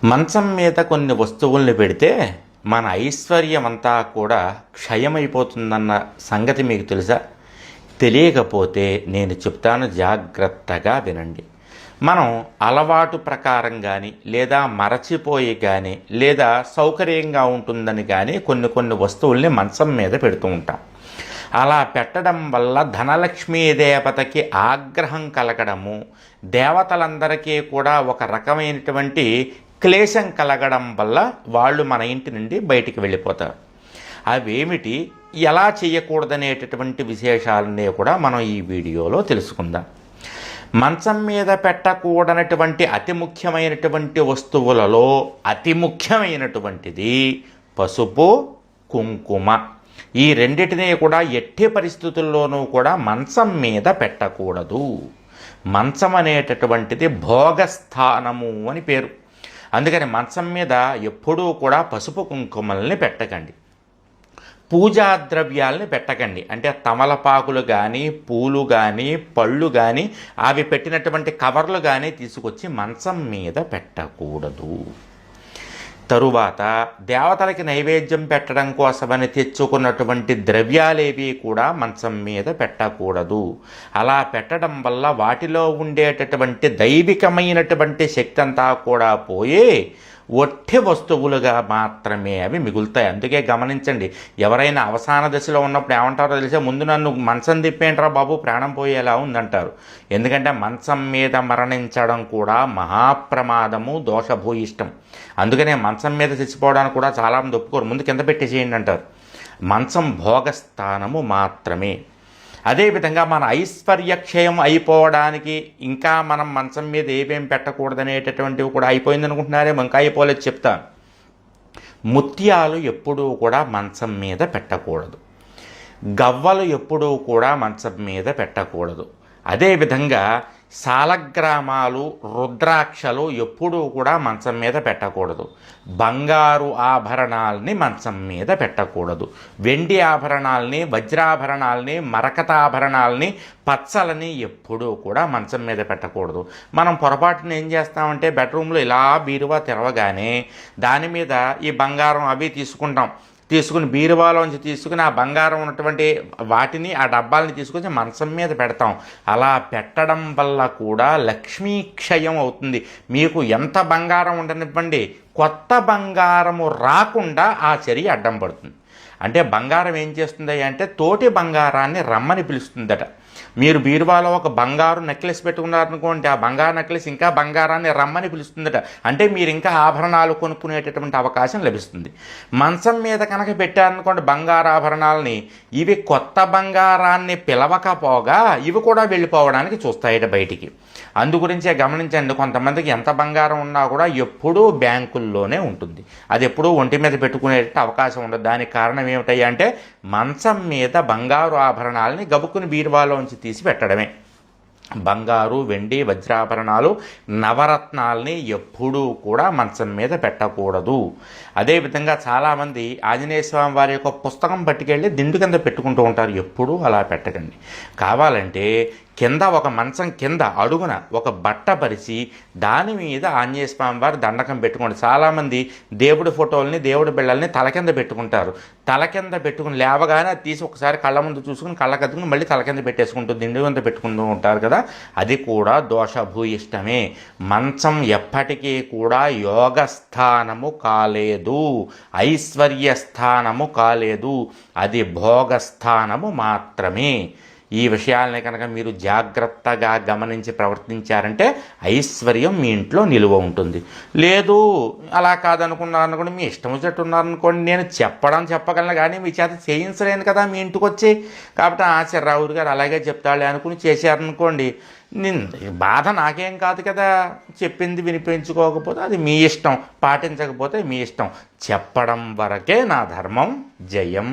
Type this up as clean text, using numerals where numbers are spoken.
మంచం మీద కొన్ని వస్తువుల్ని పెడితే మన ఐశ్వర్యం అంతా కూడా క్షయమైపోతుందన్న సంగతి మీకు తెలుసా? తెలియకపోతే నేను చెప్తాను, జాగ్రత్తగా వినండి. మనం అలవాటు ప్రకారం కానీ లేదా మరచిపోయి కానీ లేదా సౌకర్యంగా ఉంటుందని కానీ కొన్ని వస్తువుల్ని మంచం మీద పెడుతూ ఉంటాం. అలా పెట్టడం వల్ల ధనలక్ష్మీ దేవతకి ఆగ్రహం కలగడము, దేవతలందరికీ కూడా ఒక రకమైనటువంటి క్లేశం కలగడం వల్ల వాళ్ళు మన ఇంటి నుండి బయటికి వెళ్ళిపోతారు. అవేమిటి, ఎలా చేయకూడదనేటటువంటి విశేషాలన్నీ కూడా మనం ఈ వీడియోలో తెలుసుకుందాం. మంచం మీద పెట్టకూడనటువంటి అతి ముఖ్యమైనటువంటి వస్తువులలో అతి ముఖ్యమైనటువంటిది పసుపు, కుంకుమ. ఈ రెండిటినీ కూడా ఎట్టి పరిస్థితుల్లోనూ కూడా మంచం మీద పెట్టకూడదు. మంచం అనేటటువంటిది భోగస్థానము అని పేరు. అందుకని మంచం మీద ఎప్పుడూ కూడా పసుపు కుంకుమల్ని పెట్టకండి. పూజా ద్రవ్యాలని పెట్టకండి. అంటే తమలపాకులు కానీ, పూలు కానీ, పళ్ళు కానీ, అవి పెట్టినటువంటి కవర్లు కానీ తీసుకొచ్చి మంచం మీద పెట్టకూడదు. తరువాత దేవతలకి నైవేద్యం పెట్టడం కోసమని తెచ్చుకున్నటువంటి ద్రవ్యాలేవి కూడా మంచం మీద పెట్టకూడదు. అలా పెట్టడం వల్ల వాటిలో ఉండేటటువంటి దైవికమైనటువంటి శక్తి అంతా కూడా పోయి ఒట్టి వస్తువులుగా మాత్రమే అవి మిగులుతాయి. అందుకే గమనించండి, ఎవరైనా అవసాన దశలో ఉన్నప్పుడు ఏమంటారో తెలిసే, ముందు నన్ను మంచం తిప్పేంట్రా బాబు, ప్రాణం పోయేలా ఉందంటారు. ఎందుకంటే మంచం మీద మరణించడం కూడా మహాప్రమాదము, దోషభూయిష్టం. అందుకనే మంచం మీద చచ్చిపోవడానికి కూడా చాలామంది ఒప్పుకోరు, ముందు కింద పెట్టేసేయండి అంటారు. మంచం భోగస్థానము మాత్రమే. అదేవిధంగా మన ఐశ్వర్యక్షయం అయిపోవడానికి ఇంకా మనం మంచం మీద ఏమేం పెట్టకూడదనేటటువంటివి కూడా అయిపోయింది అనుకుంటున్నారేమో, ఇంకా అయిపోలేదు చెప్తాను. ముత్యాలు ఎప్పుడూ కూడా మంచం మీద పెట్టకూడదు. గవ్వలు ఎప్పుడూ కూడా మంచం మీద పెట్టకూడదు. అదేవిధంగా సాలగ్రామాలు, రుద్రాక్షలు ఎప్పుడూ కూడా మంచం మీద పెట్టకూడదు. బంగారు ఆభరణాలని మంచం మీద పెట్టకూడదు. వెండి ఆభరణాలని, వజ్రాభరణాలని, మరకతాభరణాలని, పచ్చలని ఎప్పుడూ కూడా మంచం మీద పెట్టకూడదు. మనం పొరపాటున ఏం చేస్తామంటే బెడ్రూమ్లో ఇలా బీరువా తెరవగానే దాని మీద ఈ బంగారం అవి తీసుకుని బీరువాలోంచి తీసుకుని ఆ బంగారం ఉన్నటువంటి వాటిని, ఆ డబ్బాలని తీసుకొచ్చి మంచం మీద పెడతాం. అలా పెట్టడం వల్ల కూడా లక్ష్మీక్షయం అవుతుంది. మీకు ఎంత బంగారం ఉండనివ్వండి, కొత్త బంగారము రాకుండా ఆ చర్య అడ్డం పడుతుంది. అంటే బంగారం ఏం చేస్తుంది అంటే తోటి బంగారాన్ని రమ్మని పిలుస్తుందట. మీరు బీరువాలో ఒక బంగారు నెక్లెస్ పెట్టుకున్నారనుకోండి, ఆ బంగారు నెక్లెస్ ఇంకా బంగారాన్ని రమ్మని పిలుస్తుందట. అంటే మీరు ఇంకా ఆభరణాలు కొనుక్కునేటటువంటి అవకాశం లభిస్తుంది. మంచం మీద కనుక పెట్టారనుకోండి బంగారు ఆభరణాలని, ఇవి కొత్త బంగారాన్ని పిలవకపోగా ఇవి కూడా వెళ్ళిపోవడానికి చూస్తాయట బయటికి. అందుగురించే గమనించండి, కొంతమందికి ఎంత బంగారం ఉన్నా కూడా ఎప్పుడూ బ్యాంకుల్లోనే ఉంటుంది. అది ఎప్పుడూ ఒంటి మీద పెట్టుకునేట అవకాశం ఉండదు. దానికి కారణం ఏమిటయ్యా అంటే మంచం మీద బంగారు ఆభరణాలని గబుక్కుని బీరువాలోంచి తీసి పెట్టడమే. బంగారు, వెండి, వజ్రాభరణాలు, నవరత్నాల్ని ఎప్పుడూ కూడా మంచం మీద పెట్టకూడదు. అదేవిధంగా చాలామంది ఆంజనేయ స్వామి వారి యొక్క పుస్తకం పట్టుకెళ్ళి దిండు కింద పెట్టుకుంటూ ఉంటారు. ఎప్పుడూ అలా పెట్టకండి. కావాలంటే కింద ఒక మంచం కింద అడుగున ఒక బట్ట పరిచి దాని మీద ఆంజనేయ స్వామి వారు దండకం పెట్టుకోండి. చాలామంది దేవుడి ఫోటోల్ని, దేవుడి బిళ్ళల్ని తల కింద పెట్టుకుంటారు. తల కింద పెట్టుకుని లేవగానే అది తీసి ఒకసారి కళ్ళ ముందు చూసుకుని కళ్ళ కత్తుకుని మళ్ళీ తల కింద పెట్టేసుకుంటూ దిండు కింద పెట్టుకుంటూ ఉంటారు కదా, అది కూడా దోషభూయిష్టమే. మంచం ఎప్పటికీ కూడా యోగస్థానము కాలేదు, ఐశ్వర్యస్థానము కాలేదు, అది భోగస్థానము మాత్రమే. ఈ విషయాలని కనుక మీరు జాగ్రత్తగా గమనించి ప్రవర్తించారంటే ఐశ్వర్యం మీ ఇంట్లో నిలువ ఉంటుంది. లేదు అలా కాదనుకున్నారనుకోండి, మీ ఇష్టం వచ్చేట్టు ఉన్నారనుకోండి, నేను చెప్పగలను కానీ మీ చేత చేయించలేను కదా మీ ఇంటికి వచ్చి. కాబట్టి ఆచార్యరావు గారు అలాగే చెప్తాడే అనుకుని చేశారనుకోండి, బాధ నాకేం కాదు కదా. చెప్పింది వినిపించుకోకపోతే అది మీ ఇష్టం, పాటించకపోతే మీ ఇష్టం. చెప్పడం వరకే నా ధర్మం. జయం.